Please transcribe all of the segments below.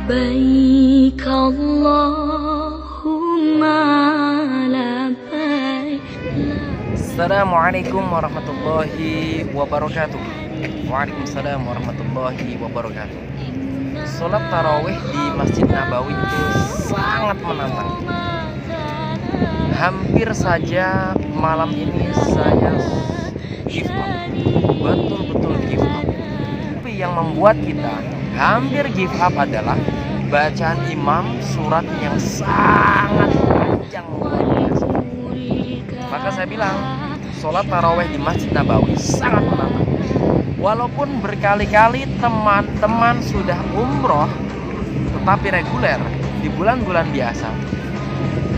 Labbaik Allahumma labbaik. Assalamualaikum warahmatullahi wabarakatuh. Waalaikumsalam warahmatullahi wabarakatuh. Sholat tarawih di Masjid Nabawi itu sangat menantang. Hampir saja malam ini saya give up, betul-betul give up. Tapi yang membuat kita hampir give up adalah bacaan imam surat yang sangat panjang. Maka saya bilang, sholat tarawih di Masjid Nabawi sangat menantang. Walaupun berkali-kali teman-teman sudah umroh, tetapi reguler di bulan-bulan biasa,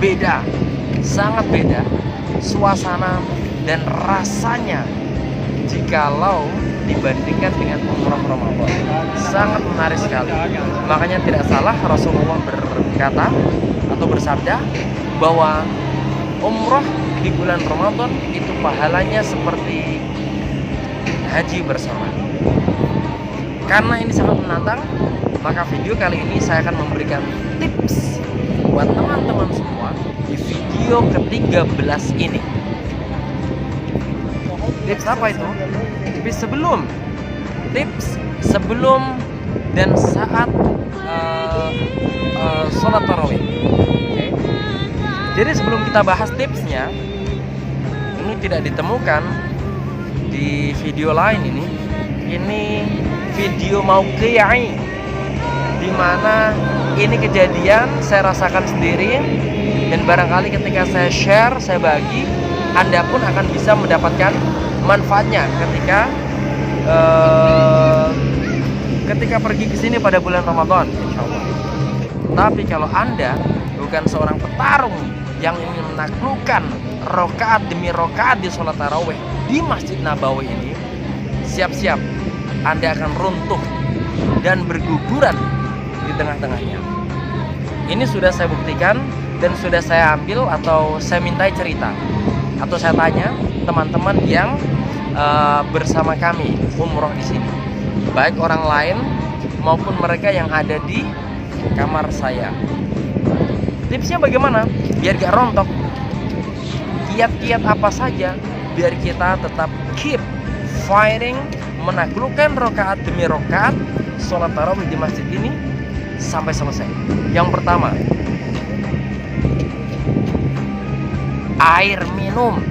beda, sangat beda suasana dan rasanya jikalau dibandingkan dengan umroh Ramadan. Sangat menarik sekali. Makanya tidak salah Rasulullah berkata atau bersabda bahwa umroh di bulan Ramadan itu pahalanya seperti haji bersama. Karena ini sangat menantang, maka video kali ini saya akan memberikan tips buat teman-teman semua di video ke-13 ini. Tips apa itu? Tips sebelum dan saat sholat tarawih. Okay. Jadi sebelum kita bahas tipsnya, ini tidak ditemukan di video lain ini. Ini video mauqi'i, di mana ini kejadian saya rasakan sendiri, dan barangkali ketika saya share, saya bagi, Anda pun akan bisa mendapatkan manfaatnya ketika pergi ke sini pada bulan Ramadan, insyaallah. Tapi kalau Anda bukan seorang petarung yang ingin menaklukkan rokaat demi rokaat di sholat tarawih di Masjid Nabawi ini, siap-siap Anda akan runtuh dan berguguran di tengah-tengahnya. Ini sudah saya buktikan dan sudah saya ambil atau saya mintai cerita atau saya tanya teman-teman yang bersama kami umroh di sini, baik orang lain maupun mereka yang ada di kamar saya. Tipsnya bagaimana? Biar gak rontok, kiat-kiat apa saja biar kita tetap keep fighting, menaklukkan rokaat demi rokaat sholat tarawih di masjid ini sampai selesai. Yang pertama, air minum.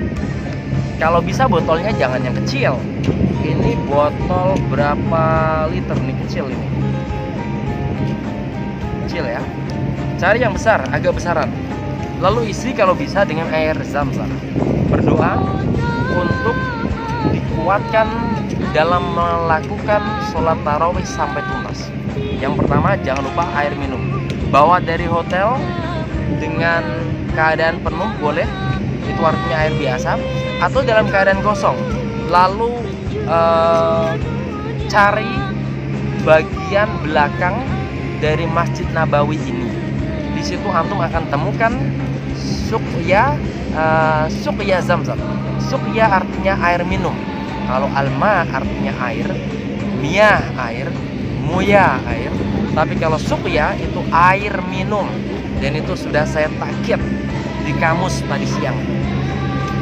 Kalau bisa botolnya jangan yang kecil. Ini botol berapa liter nih, kecil ini. Kecil ya. Cari yang besar, agak besaran. Lalu isi kalau bisa dengan air zam-zam. Berdoa untuk dikuatkan dalam melakukan sholat tarawih sampai tuntas. Yang pertama, jangan lupa air minum. Bawa dari hotel dengan keadaan penuh boleh, itu artinya air biasa, atau dalam keadaan kosong. Lalu cari bagian belakang dari Masjid Nabawi ini. Di situ antum akan temukan suqya zam-zam. Suqya artinya air minum. Kalau alma artinya air, miyah air, muya air. Tapi kalau suqya itu air minum, dan itu sudah saya takyid di kamus tadi siang.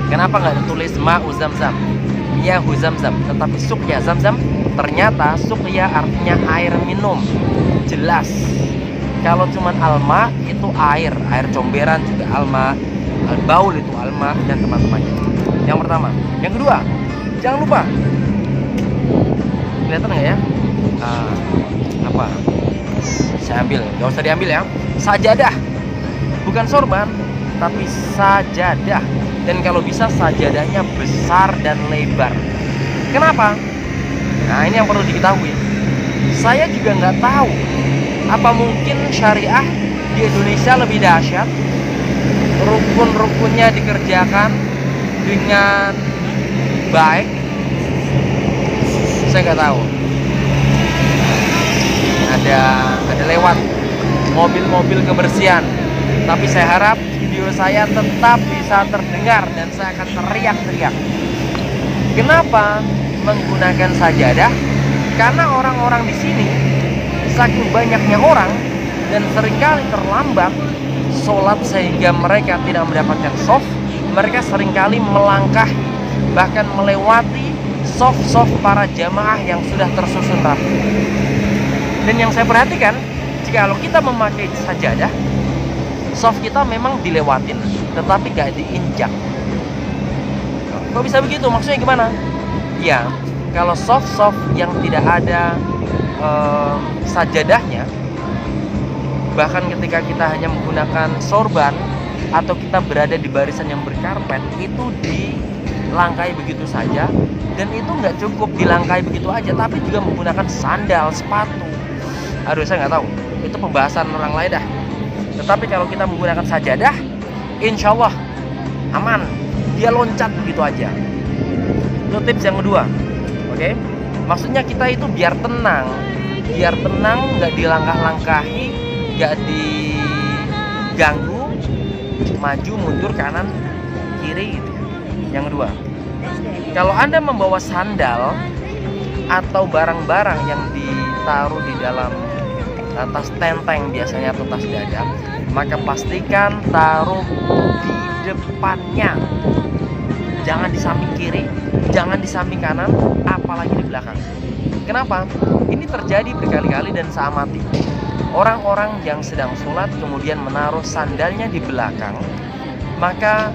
Kenapa nggak ditulis ma'u zam-zam, miyahu zam-zam, tetapi suqya zam-zam? Ternyata suqya artinya air minum. Jelas. Kalau cuman alma itu air comberan juga alma, al-baul itu alma, dan teman-temannya. Yang pertama. Yang kedua, jangan lupa, kelihatan nggak ya? Apa? Saya ambil, nggak usah diambil ya. Sajadah, bukan sorban, tapi sajadah. Dan kalau bisa sajadahnya besar dan lebar. Kenapa? Nah, ini yang perlu diketahui. Saya juga nggak tahu, apa mungkin syariah di Indonesia lebih dahsyat, rukun-rukunnya dikerjakan dengan baik. Saya nggak tahu. Ada lewat mobil-mobil kebersihan, tapi saya harap video saya tetap bisa terdengar dan saya akan teriak-teriak. Kenapa menggunakan sajadah? Karena orang-orang di sini, saking banyaknya orang, dan seringkali terlambat sholat sehingga mereka tidak mendapatkan shaf. Mereka seringkali melangkah bahkan melewati shaf para jamaah yang sudah tersusun rapi. Dan yang saya perhatikan, jika kalau kita memakai sajadah, shaf kita memang dilewatin tetapi gak diinjak. Kok bisa begitu? Maksudnya gimana? Ya, kalau shaf yang tidak ada sajadahnya, bahkan ketika kita hanya menggunakan sorban atau kita berada di barisan yang berkarpet, itu dilangkai begitu saja. Dan itu nggak cukup dilangkai begitu aja, tapi juga menggunakan sandal, sepatu. Aduh, saya nggak tahu, itu pembahasan orang lain dah. Tetapi kalau kita menggunakan sajadah, insya Allah aman, dia loncat begitu aja. Itu tips yang kedua. Oke? Maksudnya kita itu biar tenang, nggak dilangkah-langkahi, nggak diganggu, maju mundur kanan kiri gitu. Yang kedua, kalau Anda membawa sandal atau barang-barang yang ditaruh di dalam tas tenteng biasanya atau tas dada, maka pastikan taruh di depannya, jangan di samping kiri, jangan di samping kanan, apalagi di belakang. Kenapa? Ini terjadi berkali-kali dan saya amati. Orang-orang yang sedang sholat kemudian menaruh sandalnya di belakang, maka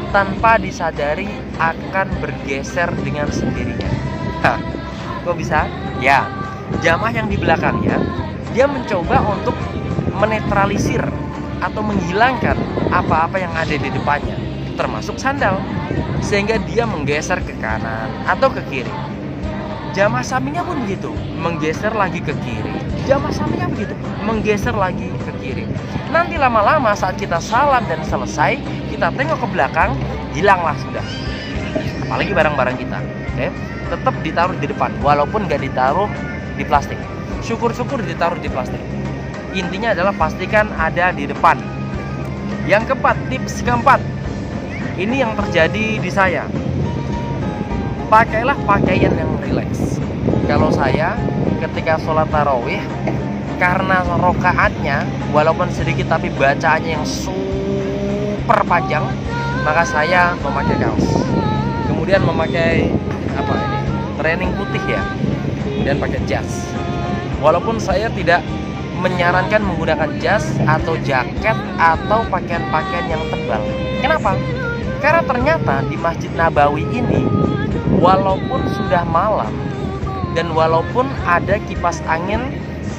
tanpa disadari akan bergeser dengan sendirinya. Hah, kok bisa? Ya, jamaah yang di belakangnya, dia mencoba untuk menetralisir atau menghilangkan apa-apa yang ada di depannya, termasuk sandal, sehingga dia menggeser ke kanan atau ke kiri. Jamaah sampingnya pun begitu, menggeser lagi ke kiri. Jamaah sampingnya begitu, menggeser lagi ke kiri. Nanti lama-lama saat kita salam dan selesai, kita tengok ke belakang, hilanglah sudah. Apalagi barang-barang kita, oke? Tetap ditaruh di depan, walaupun nggak ditaruh di plastik. Syukur-syukur ditaruh di plastik. Intinya adalah pastikan ada di depan. Yang keempat, tips keempat, ini yang terjadi di saya. Pakailah pakaian yang rileks. Kalau saya ketika sholat tarawih, karena rokaatnya walaupun sedikit tapi bacaannya yang super panjang, maka saya memakai kaos, kemudian memakai apa ini, training putih ya, kemudian pakai jas. Walaupun saya tidak menyarankan menggunakan jas atau jaket atau pakaian-pakaian yang tebal. Kenapa? Karena ternyata di Masjid Nabawi ini, walaupun sudah malam dan walaupun ada kipas angin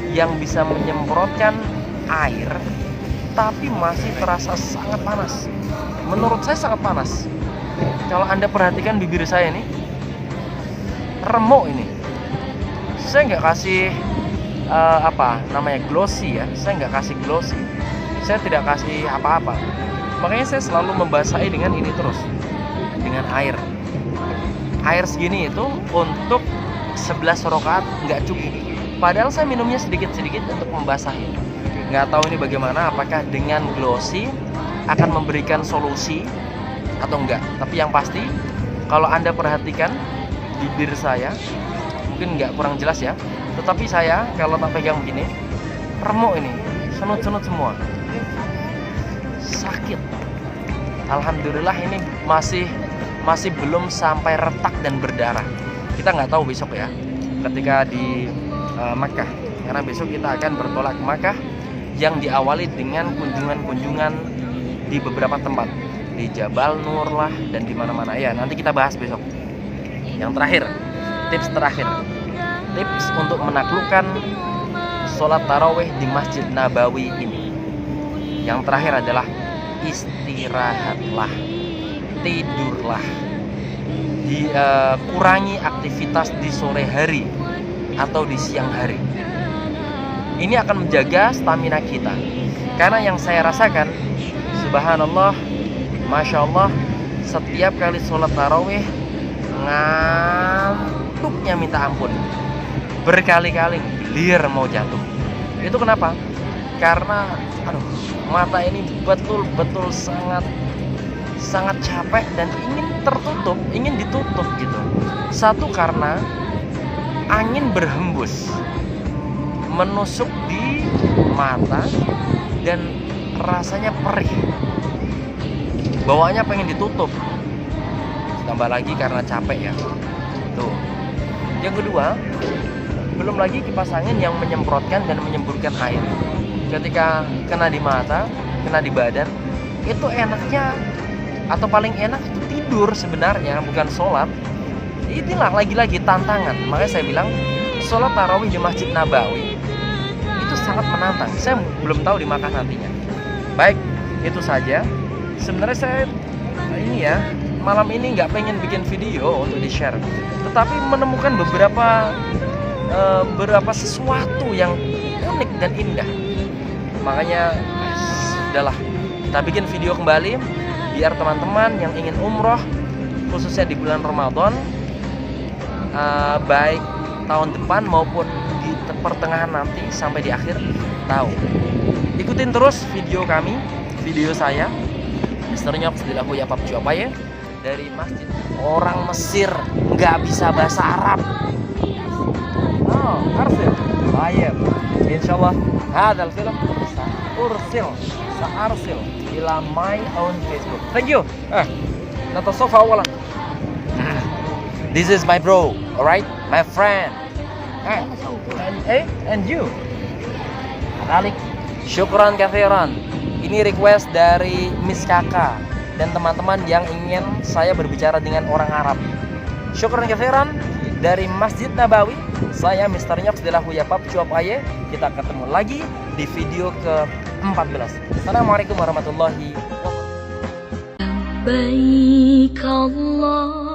yang bisa menyemprotkan air, tapi masih terasa sangat panas. Menurut saya sangat panas. Kalau Anda perhatikan bibir saya ini, remuk ini. Saya nggak kasih glossy ya. Saya nggak kasih glossy. Saya tidak kasih apa-apa. Makanya saya selalu membasahi dengan ini terus, dengan air. Air segini itu untuk 11 rakaat nggak cukup. Padahal saya minumnya sedikit-sedikit untuk membasahi. Nggak tahu ini bagaimana, apakah dengan glossy akan memberikan solusi atau enggak. Tapi yang pasti, kalau Anda perhatikan bibir saya, mungkin nggak kurang jelas ya, tetapi saya kalau tak pegang begini, remuk ini, senut-senut semua, sakit. Alhamdulillah ini masih belum sampai retak dan berdarah. Kita nggak tahu besok ya, ketika di Makkah, karena besok kita akan bertolak ke Makkah yang diawali dengan kunjungan-kunjungan di beberapa tempat, di Jabal Nur lah dan di mana-mana ya. Nanti kita bahas besok. Yang terakhir, tips terakhir, tips untuk menaklukkan sholat tarawih di Masjid Nabawi ini. Yang terakhir adalah istirahatlah, tidurlah, kurangi aktivitas di sore hari atau di siang hari. Ini akan menjaga stamina kita. Karena yang saya rasakan, subhanallah, masya Allah, setiap kali sholat tarawih ngantuknya minta ampun, berkali-kali gelir mau jatuh. Itu kenapa? Karena mata ini betul-betul sangat capek dan ingin ditutup gitu. Satu, karena angin berhembus menusuk di mata dan rasanya perih. Bawaannya pengen ditutup. Tambah lagi karena capek ya. Tuh. Yang kedua, belum lagi kipas angin yang menyemprotkan dan menyemburkan air. Ketika kena di mata, kena di badan, itu enaknya atau paling enak itu tidur sebenarnya, bukan sholat. Inilah lagi-lagi tantangan. Makanya saya bilang sholat tarawih di Masjid Nabawi itu sangat menantang. Saya belum tahu di Makkah nantinya. Baik, itu saja. Sebenarnya saya ini ya, malam ini nggak pengen bikin video untuk di-share, tetapi menemukan beberapa sesuatu yang unik dan indah. Makanya udahlah, kita bikin video kembali biar teman-teman yang ingin umroh khususnya di bulan Ramadan, baik tahun depan maupun di pertengahan nanti sampai di akhir tahu. Ikutin terus video kami, video saya Mr. Nyoks di Laku Yapap Cuapaya dari masjid orang Mesir nggak bisa bahasa Arab. Arsil baik, insyaallah hadal film Sa'arsil ila my own Facebook. Thank you. Natasofa awalan. This is my bro, alright, my friend. And you. Alik. Syukran katsiran. Ini request dari Miss Kakak dan teman-teman yang ingin saya berbicara dengan orang Arab. Syukran katsiran dari Masjid Nabawi. Saya Mr. Nyoks di Laku Yapap Cuapaya. Kita ketemu lagi di video ke-14. Assalamualaikum warahmatullahi wabarakatuh.